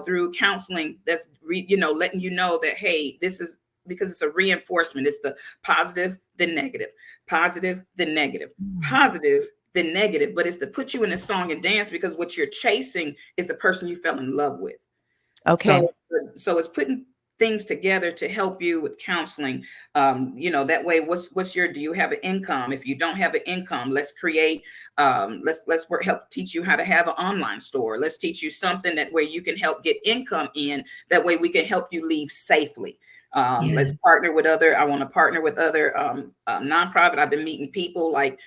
through counseling. That's, letting you know that, hey, this is because it's a reinforcement. It's the positive, then negative, positive, then negative, Mm. positive, then negative. But it's to put you in a song and dance because what you're chasing is the person you fell in love with. Okay. So it's putting things together to help you with counseling. That way, what's your, do you have an income? If you don't have an income, let's create, let's work, help teach you how to have an online store. Let's teach you something that way you can help get income in. That way we can help you leave safely. Let's Yes. partner with other, I want to partner with other nonprofit. I've been meeting people like,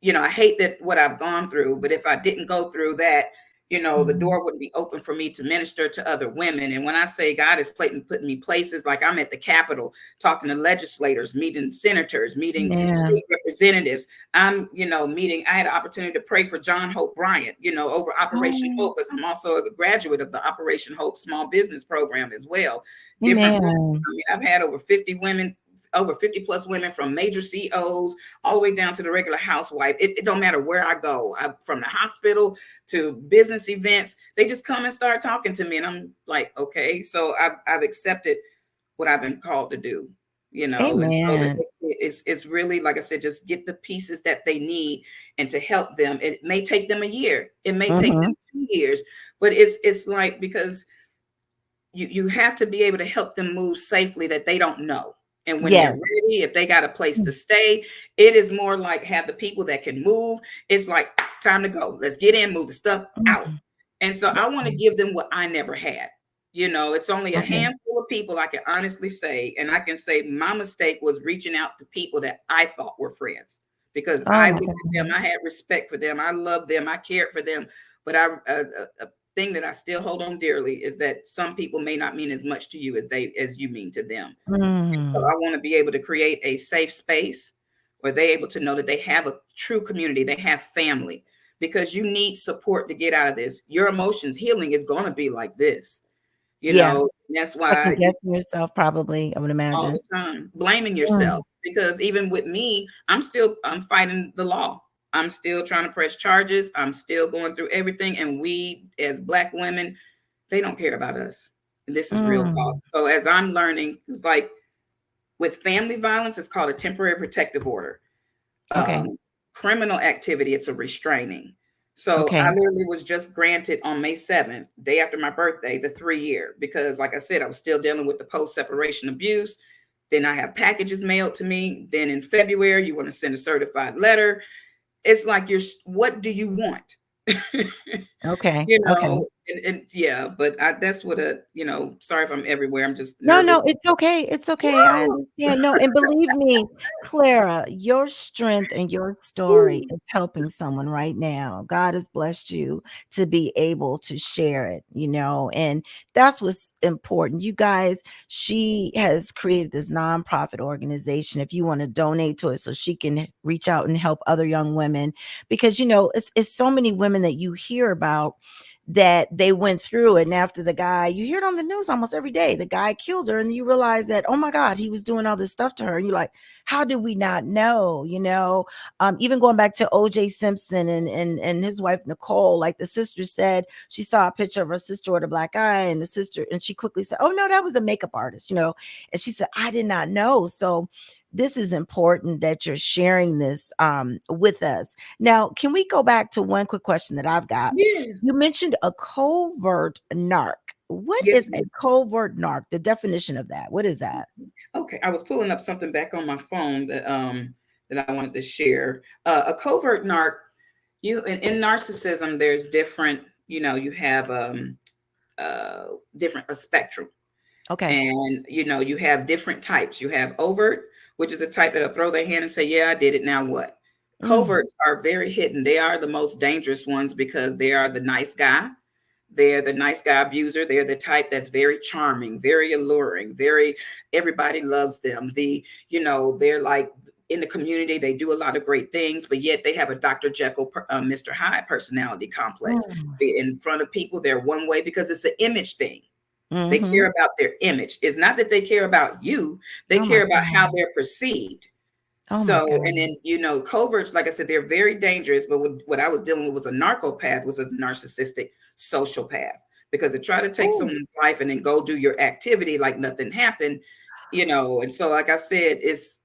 I hate that what I've gone through, but if I didn't go through that, the Mhm. door wouldn't be open for me to minister to other women. And when I say God is putting me places, like I'm at the Capitol talking to legislators, meeting senators, meeting Yeah. state representatives. I'm, meeting, I had an opportunity to pray for John Hope Bryant, over Operation Oh, Hope, because I'm also a graduate of the Operation Hope small business program as well. Different women. amen. I mean, I've had over 50 women, over 50 plus women from major CEOs all the way down to the regular housewife. It don't matter where I go, from the hospital to business events, they just come and start talking to me. And I'm like, okay, so I've accepted what I've been called to do, And so Amen. it's really, like I said, just get the pieces that they need and to help them. It may take them a year, it may take Mm-hmm. them 2 years, but it's like, because you have to be able to help them move safely, that they don't know. And when they're Yes. ready, if they got a place to stay, it is more like have the people that can move. It's like time to go. Let's get in, move the stuff out. Mm-hmm. And so I want to give them what I never had. It's only a Okay. handful of people I can honestly say, and I can say my mistake was reaching out to people that I thought were friends, because Oh I my looked at them, God. I had respect for them, I loved them, I cared for them. But a thing that I still hold on dearly is that some people may not mean as much to you as you mean to them. So Mm. I want to be able to create a safe space where they're able to know that they have a true community, they have family, because you need support to get out of this. Your emotions healing is going to be like this, Yeah. and that's Second why guessing yourself, probably, I would all imagine. the time blaming Mm. yourself, because even with me, I'm fighting the law. I'm still trying to press charges. I'm still going through everything. And we as Black women, they don't care about us. And this is real talk. Mm. So as I'm learning, it's like with family violence, it's called a temporary protective order. Okay. Criminal activity, it's a restraining. So I Okay. literally was just granted on May 7th, day after my birthday, the 3 year, because like I said, I was still dealing with the post separation abuse. Then I have packages mailed to me. Then in February, you want to send a certified letter. It's like, what do you want? Okay. Okay. And yeah, but that's what sorry if I'm everywhere. I'm just No, no, nervous. it's okay. It's okay. I Woo! understand. No, and believe me, Clara, your strength and your story Woo! is helping someone right now. God has blessed you to be able to share it, and that's what's important. You guys, she has created this nonprofit organization. If you want to donate to it so she can reach out and help other young women, because it's so many women that you hear about that they went through it. And after the guy, you hear it on the news almost every day, the guy killed her, and you realize that, oh my God, he was doing all this stuff to her. And you're like, how did we not know? Even going back to OJ Simpson and his wife Nicole, like the sister said, she saw a picture of her sister with a black eye, and the sister, and she quickly said, oh no, that was a makeup artist. And she said, I did not know. So this is important that you're sharing this with us. Now, can we go back to one quick question that I've got? Yes. You mentioned a covert narc. What Yes, is a ma'am. covert narc? The definition of that. What is that? Okay, I was pulling up something back on my phone that I wanted to share. A covert narc, in narcissism, there's different. You have uh different a spectrum, Okay. and you have different types. You have overt, which is a type that'll throw their hand and say, "Yeah, I did it. Now what?" Mm, Coverts are very hidden. They are the most dangerous ones because they are the nice guy. They're the nice guy abuser. They're the type that's very charming, very alluring, everybody loves them. They're like in the community, they do a lot of great things, but yet they have a Dr. Jekyll, Mr. Hyde personality complex. mm, In front of people, they're one way because it's an image thing. They mm-hmm. care about their image. It's not that they care about you, they Oh my care about how God. they're perceived. Oh my So, and God. then, coverts, like I said, they're very dangerous. But what I was dealing with was a narcopath, was a narcissistic social path. Because to try to take Ooh, someone's life and then go do your activity like nothing happened, and so, like I said, it's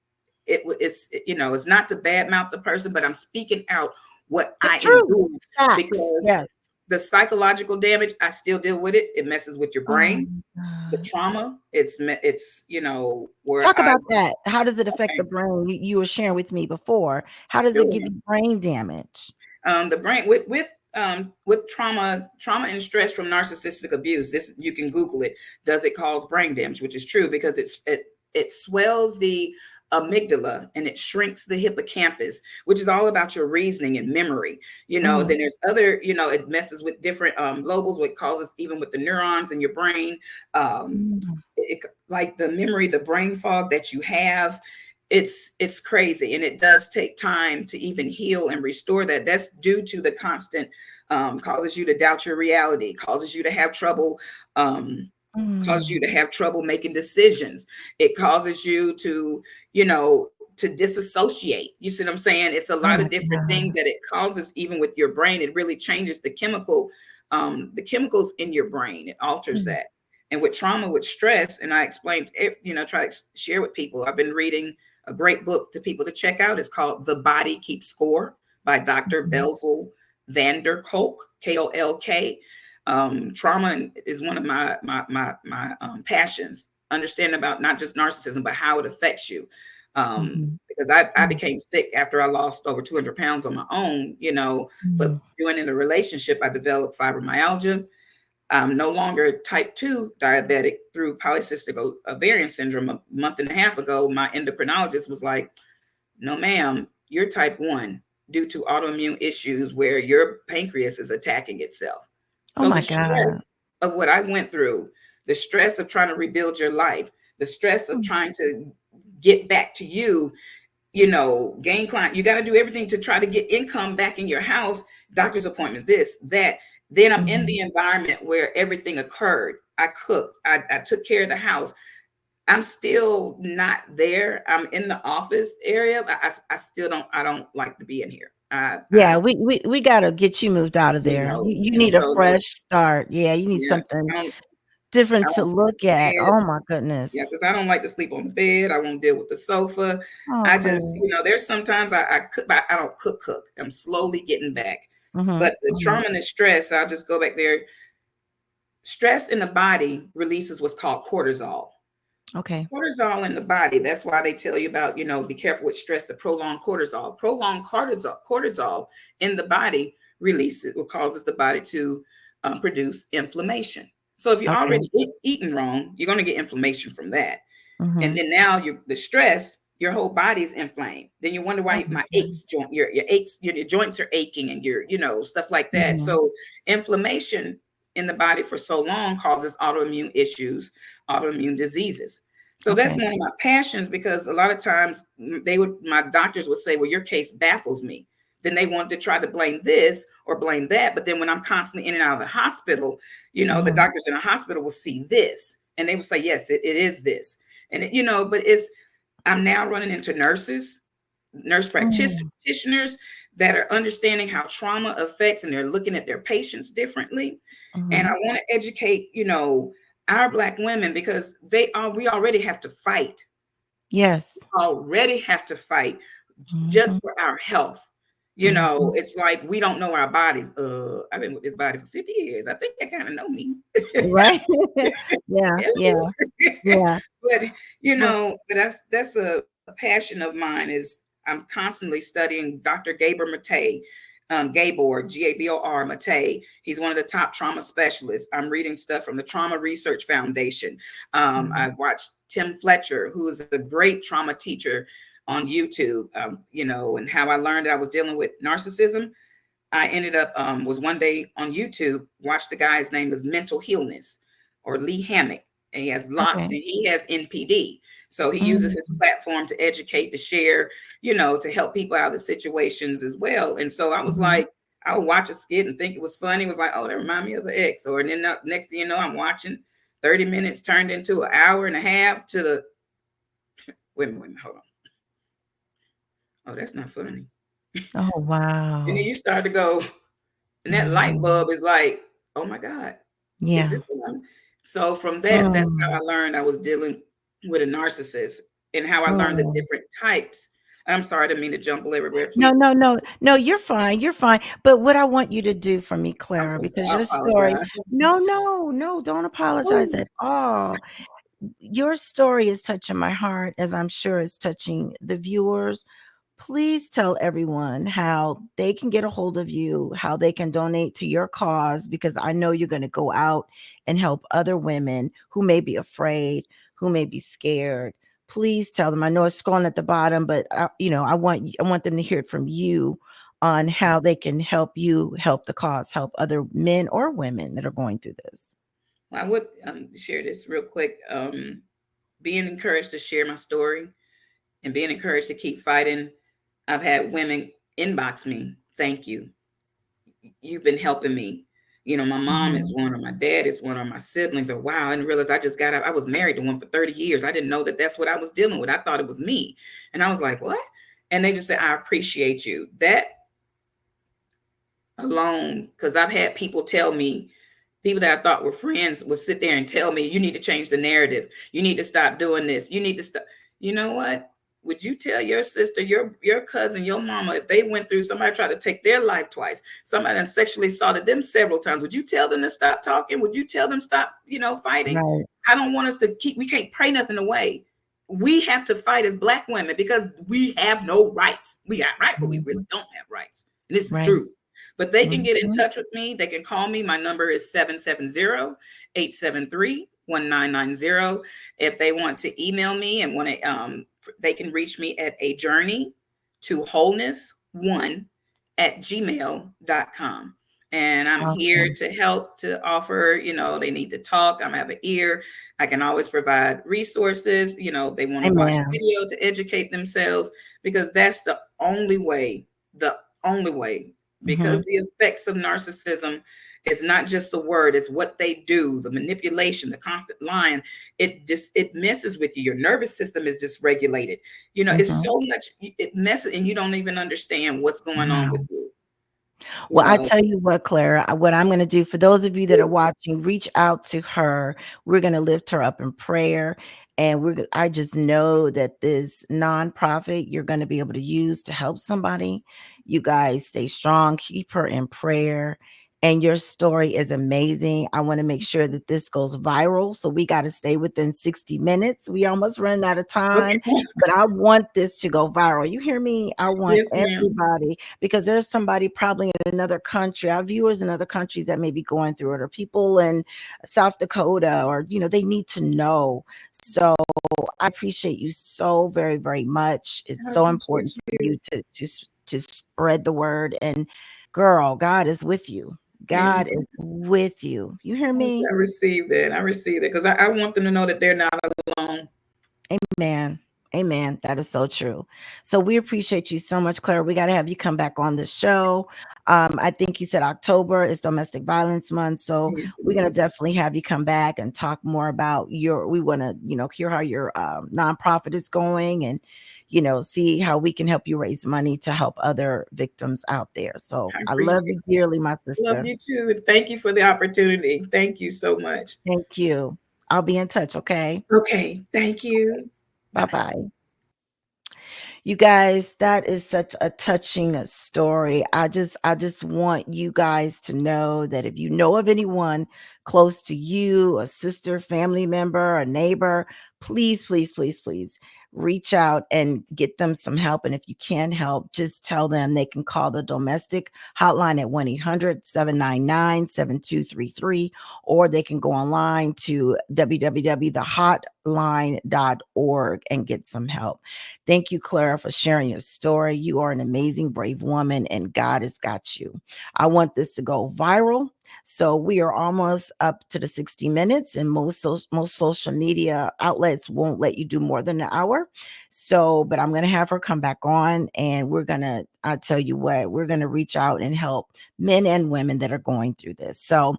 not to badmouth the person, but I'm speaking out what the I truth. endured, Facts. because Yes. the psychological damage, I still deal with it. It messes with your Oh brain. my The God. trauma, it's where Talk I about that. How does it affect the okay, brain? You were sharing with me before. How does it give sure. you brain damage? The brain with trauma and stress from narcissistic abuse. This, you can Google it. Does it cause brain damage? Which is true, because it swells the amygdala and it shrinks the hippocampus, which is all about your reasoning and memory. Mm, Then there's other, it messes with different lobes, what causes even with the neurons in your brain. Um, mm, like the memory, the brain fog that you have, it's crazy, and it does take time to even heal and restore that. That's due to the constant, causes you to doubt your reality, causes you to have trouble, um, causes you mm. to have trouble making decisions. It causes you to disassociate. You see what I'm saying? It's a Oh lot my of different things God. that it causes, even with your brain. It really changes the chemicals in your brain. It alters Mm, that. And with trauma, with stress, and I explained it, try to share with people. I've been reading a great book to people to check out. It's called The Body Keeps Score by Dr. Mhm. Belzel Vander Kolk, Kolk. Trauma is one of my passions. Understanding about not just narcissism, but how it affects you. Mhm. Because I Mhm. became sick after I lost over 200 pounds on my own, but Mhm. doing in a relationship, I developed fibromyalgia. I'm no longer type 2 diabetic through polycystic ovarian syndrome. A month and a half ago, my endocrinologist was like, no, ma'am, you're type 1 due to autoimmune issues where your pancreas is attacking itself. Oh So the my stress God. of what I went through, the stress of trying to rebuild your life, the stress of Mm. trying to get back to you, gain client. You got to do everything to try to get income back in your house, doctor's appointments, this, that. Then I'm in Mhm. the environment where everything occurred. I cooked, I took care of the house. I'm still not there. I'm in the office area, but I still I don't like to be in here. Yeah, we gotta get you moved out of there. You and need a so fresh start. Yeah, you need yeah, something I different to don't look at. bed. Oh my Yeah, goodness. because I don't like to sleep on the bed. I won't deal with the sofa. Oh, I just, great. there's sometimes I cook, but I don't cook. I'm slowly getting back. Mhm. But the Mhm. trauma and the stress, I'll just go back there. Stress in the body releases what's called cortisol. Okay. Cortisol in the body. That's why they tell you about, be careful with stress, the prolonged cortisol. Prolonged cortisol in the body releases or causes the body to produce inflammation. So if you're Okay. already eating wrong, you're going to get inflammation from that. And Mhm. then now the stress, your whole body is inflamed. Then you wonder Oh why my my God. aches joint, your aches, your joints are aching and stuff like that. Mhm. So inflammation in the body for so long causes autoimmune issues, autoimmune diseases. So that's Okay. one of my passions because a lot of times my doctors would say, well, your case baffles me. Then they wanted to try to blame this or blame that. But then when I'm constantly in and out of the hospital, the Mhm. doctors in the hospital will see this and they will say, yes, it is this. And but I'm now running into nurse Mm. practitioners that are understanding how trauma affects and they're looking at their patients differently. And I Mhm. want to educate, our Black women because we already have to fight, Yes. just Mhm. for our health. Mhm. It's like we don't know our bodies. I've been with this body for 50 years. I think I kind of know me. Right? Yeah, yeah, yeah. But Well, but that's a passion of mine is I'm constantly studying Dr. Gabor Mate, Gabor Mate. He's one of the top trauma specialists. I'm reading stuff from the Trauma Research Foundation. mhm. I've watched Tim Fletcher, who is a great trauma teacher on YouTube. And how I learned that I was dealing with narcissism. I ended up was one day on YouTube, watched the guy's name is Mental Healness or Lee Hammock. And he has lots Okay. and he has NPD. So he uses his Mhm. platform to educate, to share, to help people out of the situations as well. And so I was Mhm. like, I would watch a skit and think it was funny. It was like, oh, that remind me of an ex. Or and then next thing you know, I'm watching 30 minutes turned into an hour and a half to the wait a minute, hold on. Oh, that's not funny. Oh, And then wow. you start to go, and that light Mhm. bulb is like, oh my God, is Yeah. this what I'm? So from that's how I Mm. learned I was dealing with a narcissist and how I learned the Mm. different types. I'm sorry, I didn't mean to jumple everywhere. No, Please, no, no, no, you're fine, you're fine, but what I want you to do for me, I'm Clara, so sorry. because I your story apologize. no, no, no, don't apologize Woo. at all. Your story is touching my heart, as I'm sure it's touching the viewers. Please tell everyone how they can get a hold of you, how they can donate to your cause, because I know you're going to go out and help other women who may be afraid, who may be scared. Please tell them. I know it's scrolling at the bottom, but I want them to hear it from you on how they can help you help the cause, help other men or women that are going through this. Well, I would share this real quick. Being encouraged to share my story and being encouraged to keep fighting. I've had women inbox me, thank you. You've been helping me. My mom is Mhm. one, or my dad is one, or my siblings, or wow, I didn't realize I just got out. I was married to one for 30 years. I didn't know that that's what I was dealing with. I thought it was me. And I was like, what? And they just said, I appreciate you. That alone, because I've had people tell me, People that I thought were friends would sit there and tell me, you need to change the narrative. You need to stop doing this. You need to stop. You know what? Would you tell your sister, your cousin, your mama, if they went through, somebody tried to take their life twice, somebody that sexually assaulted them several times, would you tell them to stop talking? Would you tell them stop, fighting? Right. I don't want us to we can't pray nothing away. We have to fight as Black women because we have no rights. We got rights, but we really Mhm. don't have rights. And this is Right. true. But they can get in Mhm. touch with me. They can call me. My number is 770-873-1990. If they want to email me and want to, they can reach me at a journey to wholeness one at gmail.com. And I'm here Awesome. to help, to offer, they need to talk. I'm have an ear. I can always provide resources. They want to watch Amen. video to educate themselves, because that's the only way, because Mhm. the effects of narcissism is not just the word, it's what they do, the manipulation, the constant lying. It messes with you. Your nervous system is dysregulated. It's Mhm. so much, it messes, and you don't even understand what's going on with Wow. you. you Well, I know tell you what, Clara, what I'm going to do for those of you that are watching, reach out to her. We're going to lift her up in prayer. And I just know that this nonprofit you're going to be able to use to help somebody. You guys stay strong, keep her in prayer. And your story is amazing. I want to make sure that this goes viral. So we got to stay within 60 minutes. We almost running out of time, okay. but I want this to go viral. You hear me? I want Yes, ma'am. everybody, because there's somebody probably in another country, our viewers in other countries that may be going through it, or people in South Dakota, or they need to know. So I appreciate you so very, very much. It's I so appreciate important for you. you to spread the word. And girl, God is with you. God Amen. is with you. You hear me? I receive that. I receive that because I want them to know that they're not alone. Amen. Amen. That is so true. So we appreciate you so much, Claire. We got to have you come back on the show. I think you said October is Domestic Violence Month, so Yes, it we're gonna is. definitely have you come back and talk more about your. We want to, hear how your nonprofit is going, and see how we can help you raise money to help other victims out there. So I I love appreciate you dearly, my it. Love sister. you too. And thank you for the opportunity. Thank you so much. Thank you. I'll be in touch. Okay. Okay. Thank you. Bye Bye. bye. You guys, that is such a touching story. I just want you guys to know that if you know of anyone close to you, a sister, family member, a neighbor, please, please, please, please reach out and get them some help. And if you can help, just tell them they can call the domestic hotline at 1-800-799-7233, or they can go online to www.thehotline.org and get some help. Thank you, Clara, for sharing your story. You are an amazing, brave woman, and God has got you. I want this to go viral. So we are almost up to the 60 minutes, and most social media outlets won't let you do more than an hour. So, but I'm going to have her come back on, and I tell you what, we're going to reach out and help men and women that are going through this. So,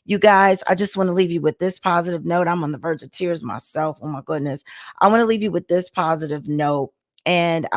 you guys, I just want to leave you with this positive note. I'm on the verge of tears myself. Oh my goodness. I want to leave you with this positive note. And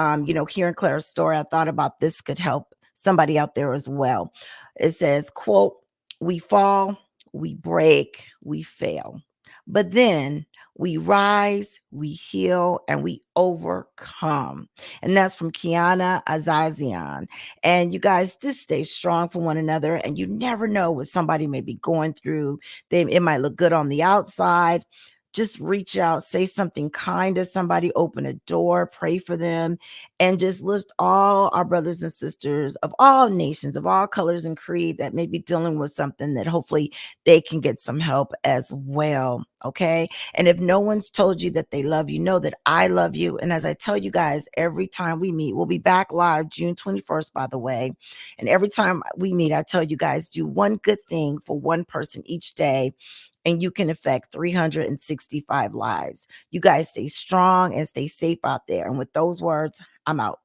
hearing Clara's story, I thought about this could help somebody out there as well. It says, quote, "We fall, we break, we fail. But then we rise, we heal, and we overcome." And that's from Kiana Azazian. And you guys just stay strong for one another. And you never know what somebody may be going through. It might look good on the outside. Just reach out, say something kind to somebody, open a door, pray for them, and just lift all our brothers and sisters of all nations, of all colors and creed that may be dealing with something, that hopefully they can get some help as well. Okay. And if no one's told you that they love you, know that I love you. And as I tell you guys, every time we meet, we'll be back live June 21st, by the way. And every time we meet, I tell you guys, do one good thing for one person each day, and you can affect 365 lives. You guys stay strong and stay safe out there. And with those words, I'm out.